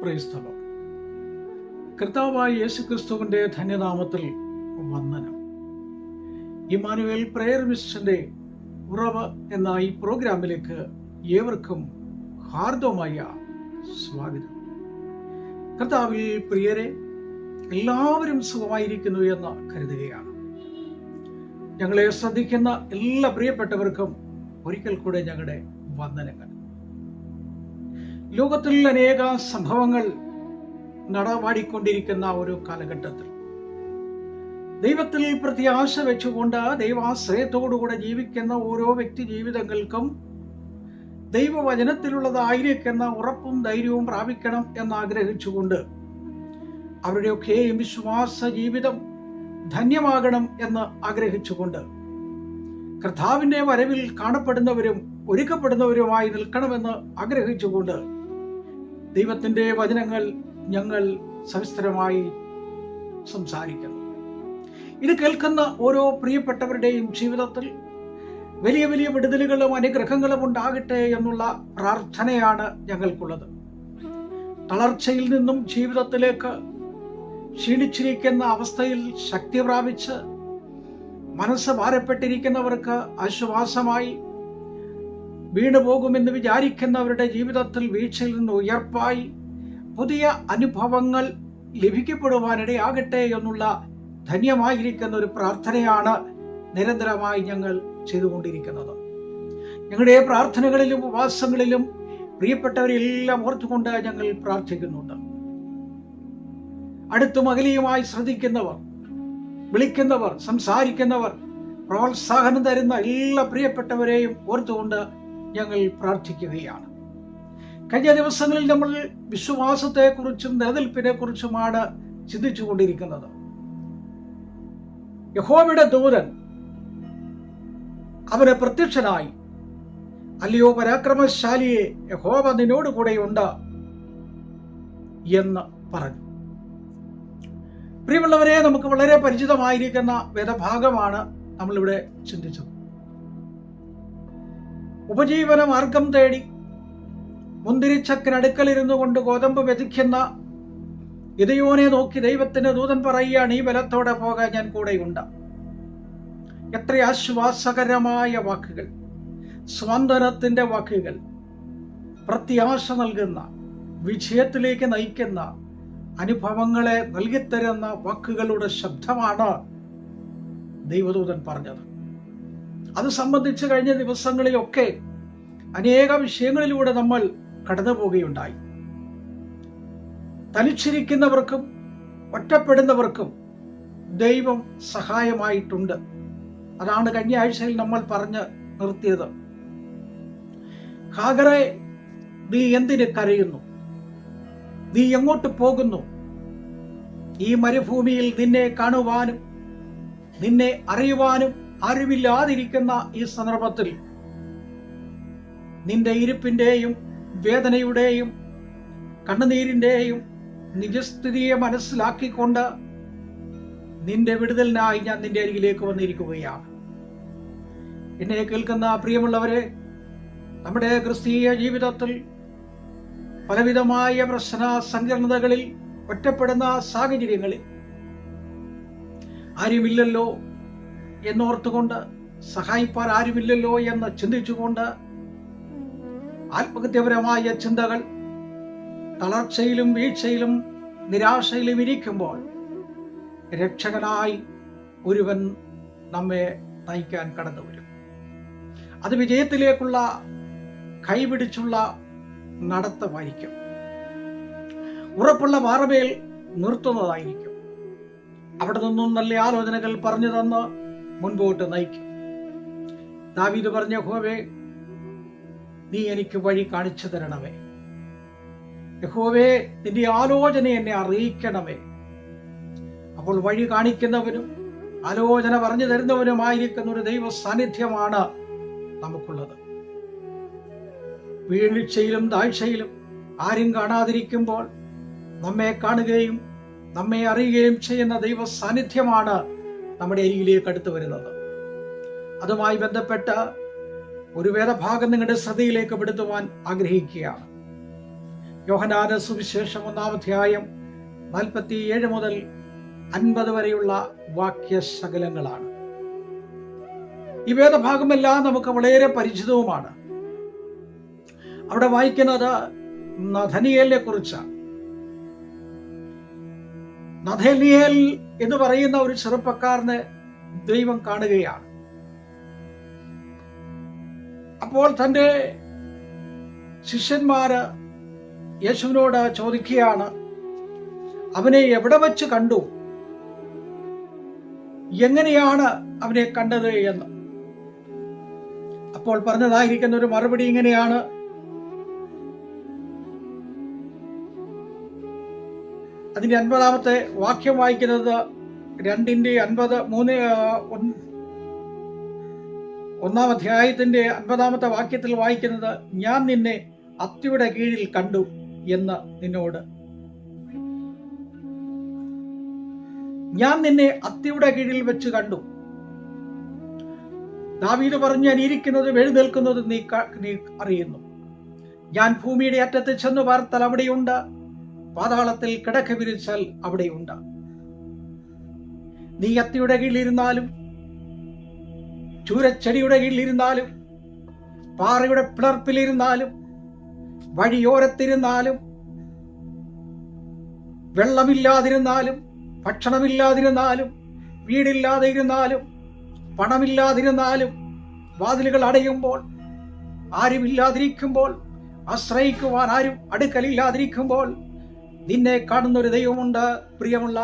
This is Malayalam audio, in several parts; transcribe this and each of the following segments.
Praise the Lord. കർത്താവായ യേശുക്രിസ്തുവിന്റെ ധന്യനാമത്തിൽ വന്ദനം. ഇമ്മാനുവേൽ പ്രയർ മിഷന്റെ ഉറവ് എന്ന ഈ പ്രോഗ്രാമിലേക്ക് ഏവർക്കും ഹാർദവമായ സ്വാഗതം. കർത്താവിൽ പ്രിയരെ, എല്ലാവരും സുഖമായിരിക്കുന്നു എന്ന് കരുതുകയാണ്. ഞങ്ങളെ ശ്രദ്ധിക്കുന്ന എല്ലാ പ്രിയപ്പെട്ടവർക്കും ഒരിക്കൽ കൂടെ ഞങ്ങളുടെ വന്ദനങ്ങൾ. ലോകത്തിൽ അനേക സംഭവങ്ങൾ നടമാടിക്കൊണ്ടിരിക്കുന്ന ഒരു കാലഘട്ടത്തിൽ ദൈവത്തിൽ പ്രത്യാശ വെച്ചുകൊണ്ട് ദൈവാശ്രയത്തോടുകൂടെ ജീവിക്കുന്ന ഓരോ വ്യക്തി ജീവിതങ്ങൾക്കും ദൈവവചനത്തിലുള്ളതായിരിക്കുന്ന ഉറപ്പും ധൈര്യവും പ്രാപിക്കണം എന്നാഗ്രഹിച്ചുകൊണ്ട് അവരുടെയൊക്കെയും വിശ്വാസ ജീവിതം ധന്യമാകണം എന്ന് ആഗ്രഹിച്ചുകൊണ്ട് കർത്താവിന്റെ വരവിൽ കാണപ്പെടുന്നവരും ഒരുക്കപ്പെടുന്നവരുമായി നിൽക്കണമെന്ന് ആഗ്രഹിച്ചുകൊണ്ട് ദൈവത്തിന്റെ വചനങ്ങൾ ഞങ്ങൾ സവിസ്തരമായി സംസാരിക്കുന്നു. ഇത് കേൾക്കുന്ന ഓരോ പ്രിയപ്പെട്ടവരുടെയും ജീവിതത്തിൽ വലിയ വലിയ വിടുതലുകളും അനുഗ്രഹങ്ങളും ഉണ്ടാകട്ടെ എന്നുള്ള പ്രാർത്ഥനയാണ് ഞങ്ങൾക്കുള്ളത്. തളർച്ചയിൽ നിന്നും ജീവിതത്തിലേക്ക് ക്ഷീണിച്ചിരിക്കുന്ന അവസ്ഥയിൽ ശക്തി പ്രാപിച്ച് മനസ്സ് ഭാരപ്പെട്ടിരിക്കുന്നവർക്ക് ആശ്വാസമായി, വീണുപോകുമെന്ന് വിചാരിക്കുന്നവരുടെ ജീവിതത്തിൽ വീഴ്ചയിൽ നിന്ന് ഉയർപ്പായി പുതിയ അനുഭവങ്ങൾ ലഭിക്കപ്പെടുവാനിടയാകട്ടെ എന്നുള്ള ധന്യമായിരിക്കുന്ന ഒരു പ്രാർത്ഥനയാണ് നിരന്തരമായി ഞങ്ങൾ ചെയ്തുകൊണ്ടിരിക്കുന്നത്. ഞങ്ങളുടെ പ്രാർത്ഥനകളിലും ഉപവാസങ്ങളിലും പ്രിയപ്പെട്ടവരെല്ലാം ഓർത്തുകൊണ്ട് ഞങ്ങൾ പ്രാർത്ഥിക്കുന്നുണ്ട്. അടുത്തും അകലെയുമായി ശ്രദ്ധിക്കുന്നവർ, വിളിക്കുന്നവർ, സംസാരിക്കുന്നവർ, പ്രോത്സാഹനം തരുന്ന എല്ലാ പ്രിയപ്പെട്ടവരെയും ഓർത്തുകൊണ്ട് ഞങ്ങൾ പ്രാർത്ഥിക്കുകയാണ്. കഴിഞ്ഞ ദിവസങ്ങളിൽ നമ്മൾ വിശ്വാസത്തെക്കുറിച്ചും നിലനിൽപ്പിനെ കുറിച്ചുമാണ് ചിന്തിച്ചുകൊണ്ടിരിക്കുന്നത്. യഹോവയുടെ ദൂതൻ അവന് പ്രത്യക്ഷനായി, അല്ലയോ പരാക്രമശാലിയെ, യഹോവ നിന്നോട് കൂടെയുണ്ട് എന്ന് പറഞ്ഞു. പ്രിയമുള്ളവരെ, നമുക്ക് വളരെ പരിചിതമായിരിക്കുന്ന വേദഭാഗമാണ് നമ്മളിവിടെ ചിന്തിച്ചത്. ഉപജീവന മാർഗം തേടി മുന്തിരിച്ചക്കിനടുക്കലിരുന്നു കൊണ്ട് ഗോതമ്പ് മെതിക്കുന്ന ഗിദെയോനെ നോക്കി ദൈവത്തിന്റെ ദൂതൻ പറയുകയാണ്, ഈ ബലത്തോടെ പോകാൻ ഞാൻ കൂടെയുണ്ട്. എത്ര ആശ്വാസകരമായ വാക്കുകൾ, സ്വാന്തനത്തിന്റെ വാക്കുകൾ, പ്രത്യാശ നൽകുന്ന, വിജയത്തിലേക്ക് നയിക്കുന്ന അനുഭവങ്ങളെ നൽകിത്തരുന്ന വാക്കുകളുടെ ശബ്ദമാണ് ദൈവദൂതൻ പറഞ്ഞത്. അത് സംബന്ധിച്ച് കഴിഞ്ഞ ദിവസങ്ങളിലൊക്കെ അനേക വിഷയങ്ങളിലൂടെ നമ്മൾ കടന്നു പോവുകയുണ്ടായി. തനിച്ചിരിക്കുന്നവർക്കും ഒറ്റപ്പെടുന്നവർക്കും ദൈവം സഹായമായിട്ടുണ്ട്. അതാണ് കഴിഞ്ഞ ആഴ്ചയിൽ നമ്മൾ പറഞ്ഞ് നിർത്തിയത്. ഹാഗറേ, നീ എന്തിന് കരയുന്നു? നീ എങ്ങോട്ട് പോകുന്നു? ഈ മരുഭൂമിയിൽ നിന്നെ കാണുവാനും നിന്നെ അറിയുവാനും ആരുമില്ലാതിരിക്കുന്ന ഈ സന്ദർഭത്തിൽ നിന്റെ ഇരിപ്പിന്റെയും വേദനയുടെയും കണ്ണുനീരിന്റെയും നിജസ്ഥിതിയെ മനസ്സിലാക്കിക്കൊണ്ട് നിന്റെ വിടുതലിനായി ഞാൻ നിന്റെ അരികിലേക്ക് വന്നിരിക്കുകയാണ്. എന്നെ കേൾക്കുന്ന പ്രിയമുള്ളവരെ, നമ്മുടെ ക്രിസ്തീയ ജീവിതത്തിൽ പലവിധമായ പ്രശ്ന സങ്കീർണതകളിൽ ഒറ്റപ്പെടുന്ന സാഹചര്യങ്ങളിൽ ആരുമില്ലല്ലോ എന്നോർത്തുകൊണ്ട്, സഹായിപ്പാൻ ആരുമില്ലല്ലോ എന്ന് ചിന്തിച്ചുകൊണ്ട് ആത്മഹത്യപരമായ ചിന്തകൾ, തളർച്ചയിലും വീഴ്ചയിലും നിരാശയിലും ഇരിക്കുമ്പോൾ രക്ഷകനായി ഒരുവൻ നമ്മെ നയിക്കാൻ കടന്നു വരും. അത് വിജയത്തിലേക്കുള്ള കൈപിടിച്ചുള്ള നടത്തമായിരിക്കും. ഉറപ്പുള്ള പാറമേൽ നിർത്തുന്നതായിരിക്കും. അവിടെ നിന്നും നല്ല ആലോചനകൾ പറഞ്ഞു തന്ന് മുൻപോട്ട് നയിക്കും. ദാവീദ് പറഞ്ഞ, യഹോവേ, നീ എനിക്ക് വഴി കാണിച്ചു തരണമേ. യഹോവേ, നിന്റെ ആലോചന എന്നെ അറിയിക്കണമേ. അപ്പോൾ വഴി കാണിക്കുന്നവനും ആലോചന പറഞ്ഞു തരുന്നവനുമായിരിക്കുന്ന ഒരു ദൈവ സാന്നിധ്യമാണ് നമുക്കുള്ളത്. വീഴ്ചയിലും താഴ്ചയിലും ആരും കാണാതിരിക്കുമ്പോൾ നമ്മെ കാണുകയും നമ്മെ അറിയുകയും ചെയ്യുന്ന ദൈവ സാന്നിധ്യമാണ് നമ്മുടെ അരികിലേക്ക് അടുത്തു വരുന്നത്. അതുമായി ബന്ധപ്പെട്ട ഒരു വേദഭാഗം നിങ്ങളുടെ ശ്രദ്ധയിലേക്ക് പെടുത്തുവാൻ ആഗ്രഹിക്കുകയാണ്. യോഹന്നാന്റെ സുവിശേഷം 1-ാം അധ്യായം 47 മുതൽ 50 വരെയുള്ള വാക്യശകലങ്ങളാണ്. ഈ വേദഭാഗമെല്ലാം നമുക്ക് വളരെ പരിചിതവുമാണ്. അവിടെ വായിക്കുന്നത് നഥനിയേലിനെ കുറിച്ചാണ്. നഥനിയേൽ എന്ന് പറയുന്ന ഒരു ചെറുപ്പക്കാരനെ ദൈവം കാണുകയാണ്. അപ്പോൾ തന്റെ ശിഷ്യന്മാര് യേശുവിനോട് ചോദിക്കുകയാണ്, അവനെ എവിടെ വെച്ച് കണ്ടു, എങ്ങനെയാണ് അവനെ കണ്ടത് എന്ന്. അപ്പോൾ പറഞ്ഞതായിരിക്കുന്ന ഒരു മറുപടി ഇങ്ങനെയാണ്: അതിന്റെ 50-ാമത്തെ വാക്യം വായിക്കുന്നത് 1-ാം അധ്യായത്തിന്റെ 50-ാമത്തെ വാക്യത്തിൽ വായിക്കുന്നത്, ഞാൻ നിന്നെ അത്തിയുടെ കീഴിൽ കണ്ടു എന്ന് നിന്നോട്. ഞാൻ നിന്നെ അത്തിയുടെ കീഴിൽ വെച്ച് കണ്ടു. ദാവീദ് പറഞ്ഞു, ഞാൻ ഇരിക്കുന്നത് എഴുന്നേൽക്കുന്നത് നീ അറിയുന്നു. ഞാൻ ഭൂമിയുടെ അറ്റത്ത് ചെന്ന് പാർത്താൽ അവിടെയുണ്ട്, പാതാളത്തിൽ കിടക്ക വിരിച്ചാൽ അവിടെയുണ്ട്. നീ അത്തിയുടെ കീഴിലിരുന്നാലും ചൂരച്ചെടിയുടെ കീഴിലിരുന്നാലും പാറയുടെ പിളർപ്പിലിരുന്നാലും വഴിയോരത്തിരുന്നാലും വെള്ളമില്ലാതിരുന്നാലും ഭക്ഷണമില്ലാതിരുന്നാലും വീടില്ലാതെ ഇരുന്നാലും പണമില്ലാതിരുന്നാലും വാതിലുകൾ അടയുമ്പോൾ ആരുമില്ലാതിരിക്കുമ്പോൾ ആശ്രയിക്കുവാൻ ആരും അടുക്കലില്ലാതിരിക്കുമ്പോൾ നിന്നെ കാണുന്നൊരു ദൈവമുണ്ട്. പ്രിയമുള്ള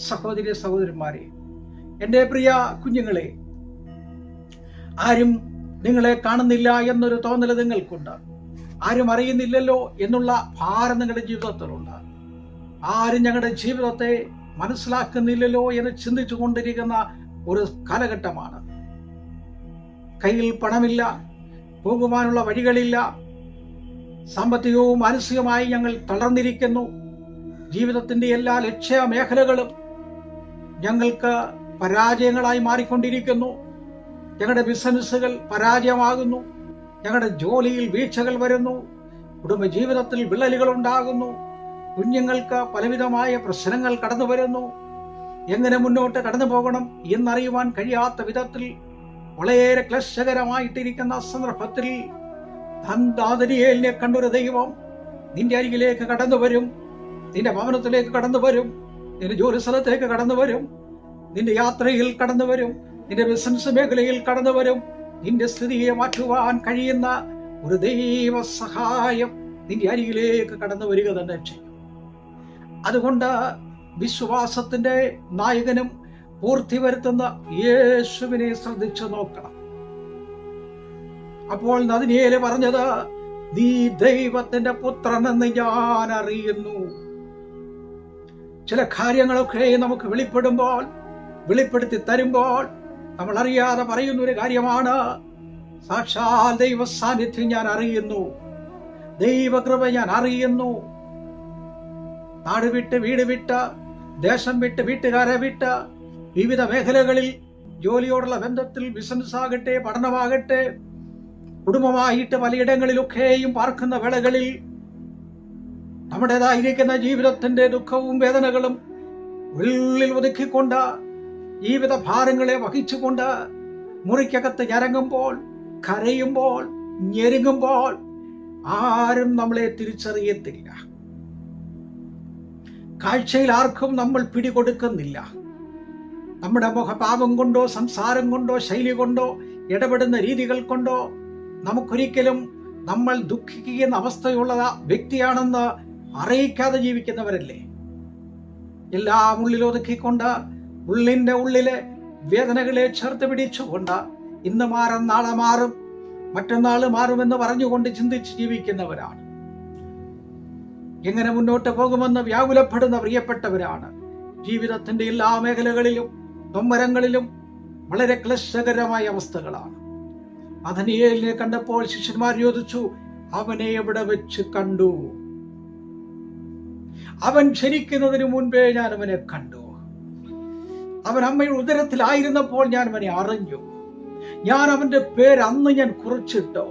സഹോദരി സഹോദരന്മാരെ, എൻ്റെ പ്രിയ കുഞ്ഞുങ്ങളെ, ആരും നിങ്ങളെ കാണുന്നില്ല എന്നൊരു തോന്നൽ നിങ്ങൾക്കുണ്ട്. ആരും അറിയുന്നില്ലല്ലോ എന്നുള്ള ഭാരം നിങ്ങളുടെ ജീവിതത്തിലുണ്ട്. ആരും ഞങ്ങളുടെ ജീവിതത്തെ മനസ്സിലാക്കുന്നില്ലല്ലോ എന്ന് ചിന്തിച്ചു കൊണ്ടിരിക്കുന്ന ഒരു കാലഘട്ടമാണ്. കയ്യിൽ പണമില്ല, പോകുവാനുള്ള വഴികളില്ല, സാമ്പത്തികവും മാനസികമായി ഞങ്ങൾ തളർന്നിരിക്കുന്നു. ജീവിതത്തിന്റെ എല്ലാ ലക്ഷ്യ മേഖലകളും ഞങ്ങൾക്ക് പരാജയങ്ങളായി മാറിക്കൊണ്ടിരിക്കുന്നു. ഞങ്ങളുടെ ബിസിനസ്സുകൾ പരാജയമാകുന്നു, ഞങ്ങളുടെ ജോലിയിൽ വീഴ്ചകൾ വരുന്നു, കുടുംബജീവിതത്തിൽ വിള്ളലുകൾ ഉണ്ടാകുന്നു, കുഞ്ഞുങ്ങൾക്ക് പലവിധമായ പ്രശ്നങ്ങൾ കടന്നു വരുന്നു. എങ്ങനെ മുന്നോട്ട് കടന്നു പോകണം എന്നറിയുവാൻ കഴിയാത്ത വിധത്തിൽ വളരെ ക്ലേശകരമായിട്ടിരിക്കുന്ന സന്ദർഭത്തിൽ ദാനിയേലിനെ കണ്ടൊരു ദൈവം നിന്റെ അരികിലേക്ക് കടന്നു വരും, നിന്റെ ഭവനത്തിലേക്ക് കടന്നു വരും, നിന്റെ ജോലി സ്ഥലത്തേക്ക് കടന്നു വരും, നിന്റെ യാത്രയിൽ കടന്നു വരും, നിന്റെ ബിസിനസ് മേഖലയിൽ കടന്നു വരും. നിന്റെ സ്ഥിതിയെ മാറ്റുവാൻ കഴിയുന്ന ഒരു ദൈവ സഹായം നിന്റെ അരികിലേക്ക് കടന്നു വരിക തന്നെ ചെയ്യും. അതുകൊണ്ട് വിശ്വാസത്തിന്റെ നായകനും പൂർത്തി വരുത്തുന്ന യേശുവിനെ ശ്രദ്ധിച്ചു നോക്കണം. അപ്പോൾ നഥനിയേൽ പറഞ്ഞത്, നീ ദൈവത്തിന്റെ പുത്രനെന്ന് ഞാൻ അറിയുന്നു. ചില കാര്യങ്ങളൊക്കെ നമുക്ക് വെളിപ്പെടുത്തി തരുമ്പോൾ നമ്മൾ അറിയാതെ പറയുന്ന ഒരു കാര്യമാണ്, സാക്ഷാൽ ദൈവ സാന്നിധ്യം ഞാൻ അറിയുന്നു, ദൈവകൃപ ഞാൻ അറിയുന്നു. നാട് വിട്ട് വീട് വിട്ട് ദേശം വിട്ട് വീട്ടുകാരെ വിട്ട് വിവിധ മേഖലകളിൽ ജോലിയോടുള്ള ബന്ധത്തിൽ ബിസിനസ് ആകട്ടെ പഠനമാകട്ടെ കുടുംബമായിട്ട് പലയിടങ്ങളിലൊക്കെയും പാർക്കുന്ന വേളകളിൽ നമ്മുടേതായിരിക്കുന്ന ജീവിതത്തിന്റെ ദുഃഖവും വേദനകളും ഉള്ളിൽ ഒതുക്കിക്കൊണ്ട് ജീവിത ഭാരങ്ങളെ വഹിച്ചുകൊണ്ട് മുറിക്കകത്ത് ഞരങ്ങുമ്പോൾ കരയുമ്പോൾ ഞെരുങ്ങുമ്പോൾ ആരും നമ്മളെ തിരിച്ചറിയത്തില്ല. കാഴ്ചയിൽ ആർക്കും നമ്മൾ പിടികൊടുക്കുന്നില്ല. നമ്മുടെ മുഖഭാവം കൊണ്ടോ സംസാരം കൊണ്ടോ ശൈലി കൊണ്ടോ ഇടപെടുന്ന രീതികൾ കൊണ്ടോ നമുക്കൊരിക്കലും നമ്മൾ ദുഃഖിക്കുന്ന അവസ്ഥയുള്ള വ്യക്തിയാണെന്ന് അറിയിക്കാതെ ജീവിക്കുന്നവരല്ലേ. എല്ലാം ഉള്ളിലൊതുക്കിക്കൊണ്ട് ഉള്ളിന്റെ ഉള്ളിലെ വേദനകളെ ചേർത്ത് പിടിച്ചുകൊണ്ട് ഇന്ന് മാറും നാളെ മാറും മറ്റന്നാൾ മാറുമെന്ന് പറഞ്ഞുകൊണ്ട് ചിന്തിച്ച് ജീവിക്കുന്നവരാണ്. എങ്ങനെ മുന്നോട്ട് പോകുമെന്ന് വ്യാകുലപ്പെടുന്ന പ്രിയപ്പെട്ടവരാണ്. ജീവിതത്തിന്റെ എല്ലാ മേഖലകളിലും നൊമ്പരങ്ങളിലും വളരെ ക്ലേശകരമായ അവസ്ഥകളാണ്. നഥനിയേലിനെ കണ്ടപ്പോൾ ശിഷ്യന്മാർ ചോദിച്ചു, അവനെ എവിടെ വെച്ച് കണ്ടു? അവൻ ജനിക്കുന്നതിന് മുൻപേ ഞാൻ അവനെ കണ്ടു. അവൻ അമ്മയുടെ ഉദരത്തിലായിരുന്നപ്പോൾ ഞാൻ അവനെ അറിഞ്ഞു. ഞാൻ അവന്റെ പേര് അന്ന് കുറിച്ചിട്ടോ.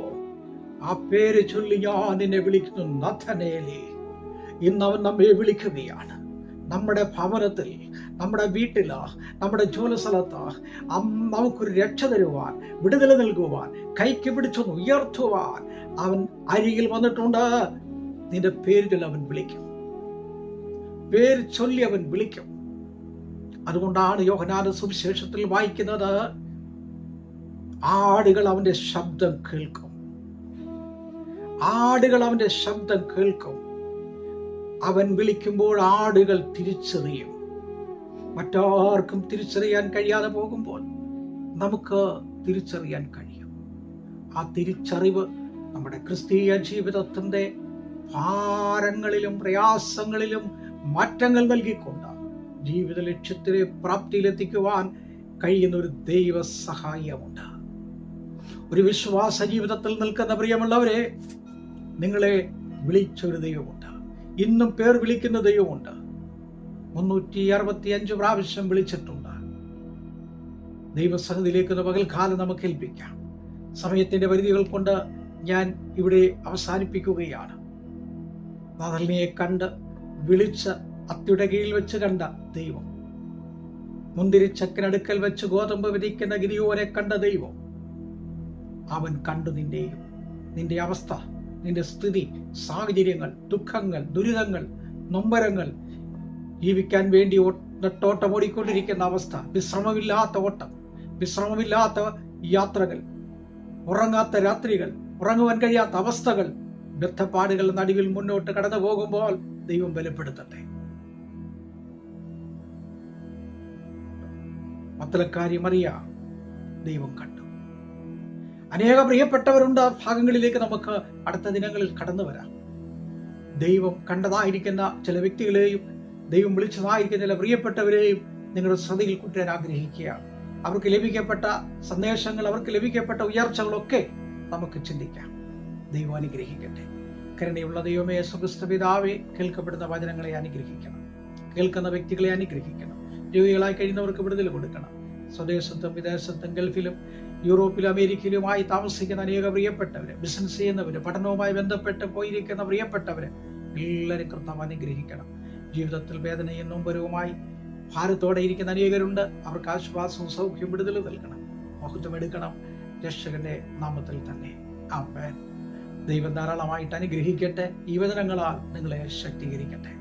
ആ പേര് ചൊല്ലി ഞാൻ നിന്നെ വിളിക്കുന്നു നഥനേലേ. ഇന്ന് അവൻ നമ്മെ വിളിക്കുകയാണ്. നമ്മുടെ ഭവനത്തിൽ, നമ്മുടെ വീട്ടില്, നമ്മുടെ ജോലിസ്ഥലത്ത് നമുക്കൊരു രക്ഷ തരുവാൻ, വിടുതല നൽകുവാൻ, കൈക്ക് പിടിച്ചൊന്ന് ഉയർത്തുവാൻ അവൻ അരികിൽ വന്നിട്ടുണ്ട്. നിന്റെ പേരിൽ അവൻ വിളിക്കും, പേര് ചൊല്ലി അവൻ വിളിക്കും. അതുകൊണ്ടാണ് യോഹന്നാന്റെ സുവിശേഷത്തിൽ വായിക്കുന്നത്, ആടുകൾ അവന്റെ ശബ്ദം കേൾക്കും. ആടുകൾ അവന്റെ ശബ്ദം കേൾക്കും. അവൻ വിളിക്കുമ്പോൾ ആടുകൾ തിരിച്ചറിയും. മറ്റാർക്കും തിരിച്ചറിയാൻ കഴിയാതെ പോകുമ്പോൾ നമുക്ക് തിരിച്ചറിയാൻ കഴിയും. ആ തിരിച്ചറിവ് നമ്മുടെ ക്രിസ്തീയ ജീവിതത്തിന്റെ ഭാരങ്ങളിലും പ്രയാസങ്ങളിലും മാറ്റങ്ങൾ നൽകിക്കൊണ്ട് ജീവിത ലക്ഷ്യത്തിലെ പ്രാപ്തിയിലെത്തിക്കുവാൻ കഴിയുന്ന ഒരു ദൈവ സഹായമുണ്ട്. ഒരു വിശ്വാസ ജീവിതത്തിൽ നിൽക്കുന്ന പ്രിയമുള്ളവരെ, നിങ്ങളെ വിളിച്ചൊരു ദൈവമുണ്ട്. ഇന്നും പേർ വിളിക്കുന്ന ദൈവമുണ്ട്. 365 പ്രാവശ്യം വിളിച്ചിട്ടുണ്ട്. ദൈവസന്നിധിയിലേക്ക് പകൽക്കാലം നമുക്ക് ഏൽപ്പിക്കാം. സമയത്തിന്റെ പരിധികൾ കൊണ്ട് ഞാൻ ഇവിടെ അവസാനിപ്പിക്കുകയാണ്. നാഥനെ കണ്ട് വിളിച്ച് അത്തിയുടെ കീഴിൽ വെച്ച് കണ്ട ദൈവം, മുന്തിരിച്ചക്കിനടുക്കൽ വെച്ച് ഗോതമ്പ് വിധിക്കുന്ന ഗിരിയോനെ കണ്ട ദൈവം, അവൻ കണ്ടു നിന്റെ അവസ്ഥ, നിന്റെ സ്ഥിതി, സാഹചര്യങ്ങൾ, ദുഃഖങ്ങൾ, ദുരിതങ്ങൾ, നൊമ്പരങ്ങൾ, ജീവിക്കാൻ വേണ്ടി നെട്ടോട്ടം ഓടിക്കൊണ്ടിരിക്കുന്ന അവസ്ഥ, വിശ്രമമില്ലാത്ത ഓട്ടം, വിശ്രമമില്ലാത്ത യാത്രകൾ, ഉറങ്ങാത്ത രാത്രികൾ, ഉറങ്ങുവാൻ കഴിയാത്ത അവസ്ഥകൾ, ബദ്ധപ്പാടുകൾ നടുവിൽ മുന്നോട്ട് കടന്നു പോകുമ്പോൾ ദൈവം ബലപ്പെടുത്തട്ടെ. മത്തലക്കാരി മറിയ ദൈവം കണ്ടു. അനേക പ്രിയപ്പെട്ടവരുണ്ട്. ഭാഗങ്ങളിലേക്ക് നമുക്ക് അടുത്ത ദിനങ്ങളിൽ കടന്നു വരാം. ദൈവം കണ്ടതായിരിക്കുന്ന ചില വ്യക്തികളെയും ദൈവം വിളിച്ചതായിരിക്കുന്ന ചില പ്രിയപ്പെട്ടവരെയും നിങ്ങളുടെ ശ്രദ്ധയിൽ കൊണ്ടുവരാൻ ആഗ്രഹിക്കുകയാണ്. അവർക്ക് ലഭിക്കപ്പെട്ട സന്ദേശങ്ങൾ, അവർക്ക് ലഭിക്കപ്പെട്ട ഉയർച്ചകളൊക്കെ നമുക്ക് ചിന്തിക്കാം. ദൈവം അനുഗ്രഹിക്കട്ടെ. കരുണയുള്ള ദൈവമേ, സുക്രിസ്തു പിതാവേ, കേൾക്കപ്പെടുന്ന വചനങ്ങളെ അനുഗ്രഹിക്കണം. കേൾക്കുന്ന വ്യക്തികളെ അനുഗ്രഹിക്കണം. രോഗികളായി കഴിയുന്നവർക്ക് വിടുതൽ കൊടുക്കണം. സ്വദേശത്തും വിദേശത്തും ഗൾഫിലും യൂറോപ്പിലും അമേരിക്കയിലുമായി താമസിക്കുന്ന അനേക പ്രിയപ്പെട്ടവര്, ബിസിനസ് ചെയ്യുന്നവര്, പഠനവുമായി ബന്ധപ്പെട്ട് പോയിരിക്കുന്ന പ്രിയപ്പെട്ടവര് എല്ലാവരും കർത്താവ് അനുഗ്രഹിക്കണം. ജീവിതത്തിൽ വേദനയും നൊമ്പരവുമായി ഭാരത്തോടെ ഇരിക്കുന്ന അനേകരുണ്ട്. അവർക്ക് ആശ്വാസവും സൗഖ്യം വിടുതൽ നൽകണം. മഹത്വം എടുക്കണം. രക്ഷകന്റെ നാമത്തിൽ തന്നെ ആമേൻ. ദൈവം ധാരാളമായിട്ട് അനുഗ്രഹിക്കട്ടെ. ഈ വചനങ്ങളാൽ നിങ്ങളെ ശക്തീകരിക്കട്ടെ.